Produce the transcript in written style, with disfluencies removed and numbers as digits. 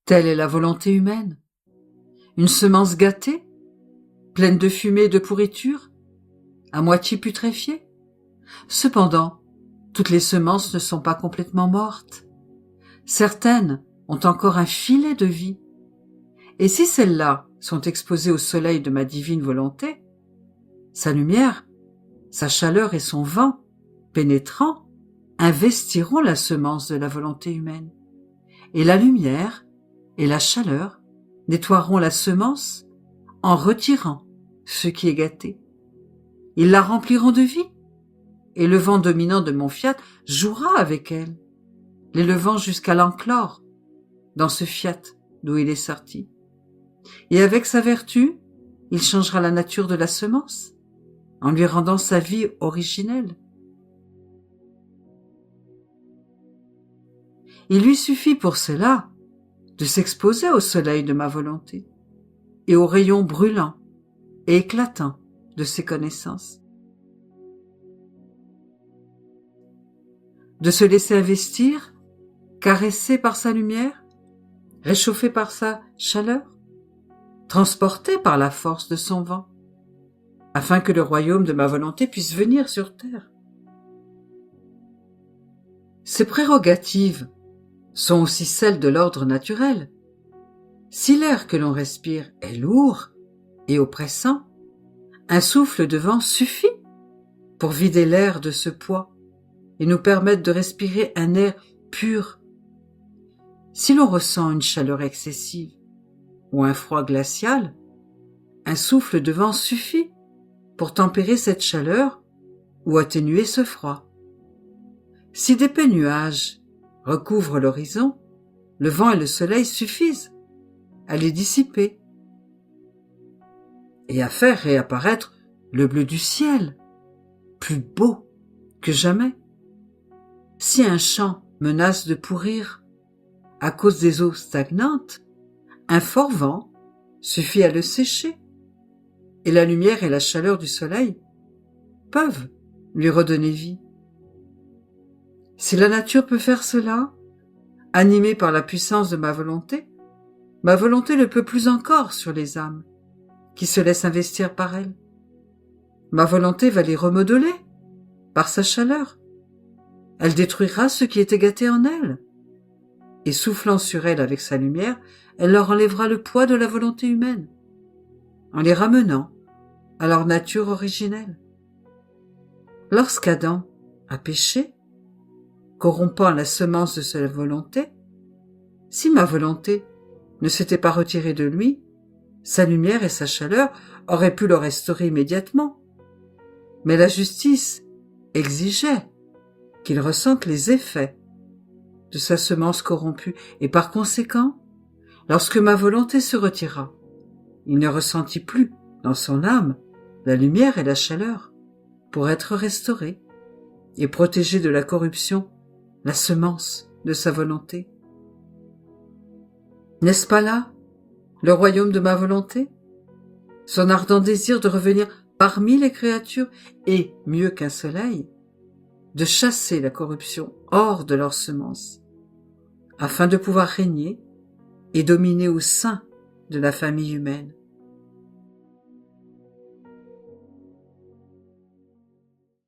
Telle est la volonté humaine. Une semence gâtée, pleine de fumée et de pourriture, à moitié putréfiée. Cependant, toutes les semences ne sont pas complètement mortes. Certaines ont encore un filet de vie. Et si celles-là sont exposées au soleil de ma divine volonté, sa lumière, sa chaleur et son vent, pénétrant, investiront la semence de la volonté humaine. Et la lumière et la chaleur nettoieront la semence en retirant ce qui est gâté. Ils la rempliront de vie, et le vent dominant de mon fiat jouera avec elle, l'élevant jusqu'à l'enclore dans ce fiat d'où il est sorti. Et avec sa vertu, il changera la nature de la semence, en lui rendant sa vie originelle. Il lui suffit pour cela de s'exposer au soleil de ma volonté et aux rayons brûlants et éclatants de ses connaissances. De se laisser investir, caresser par sa lumière, réchauffer par sa chaleur, transporté par la force de son vent, afin que le royaume de ma volonté puisse venir sur terre. Ces prérogatives sont aussi celles de l'ordre naturel. Si l'air que l'on respire est lourd et oppressant, un souffle de vent suffit pour vider l'air de ce poids et nous permettre de respirer un air pur. Si l'on ressent une chaleur excessive ou un froid glacial, un souffle de vent suffit pour tempérer cette chaleur ou atténuer ce froid. Si d'épais nuages recouvrent l'horizon, le vent et le soleil suffisent à les dissiper et à faire réapparaître le bleu du ciel, plus beau que jamais. Si un champ menace de pourrir à cause des eaux stagnantes, un fort vent suffit à le sécher, et la lumière et la chaleur du soleil peuvent lui redonner vie. Si la nature peut faire cela, animée par la puissance de ma volonté le peut plus encore sur les âmes qui se laissent investir par elle. Ma volonté va les remodeler par sa chaleur. Elle détruira ce qui était gâté en elle, et soufflant sur elle avec sa lumière, elle leur enlèvera le poids de la volonté humaine, en les ramenant à leur nature originelle. Lorsqu'Adam a péché, corrompant la semence de sa volonté, si ma volonté ne s'était pas retirée de lui, sa lumière et sa chaleur auraient pu le restaurer immédiatement. Mais la justice exigeait qu'il ressente les effets de sa semence corrompue, et par conséquent, lorsque ma volonté se retira, il ne ressentit plus dans son âme la lumière et la chaleur pour être restauré et protégé de la corruption la semence de sa volonté. N'est-ce pas là le royaume de ma volonté? Son ardent désir de revenir parmi les créatures et, mieux qu'un soleil, de chasser la corruption hors de leur semence, afin de pouvoir régner et dominer au sein de la famille humaine.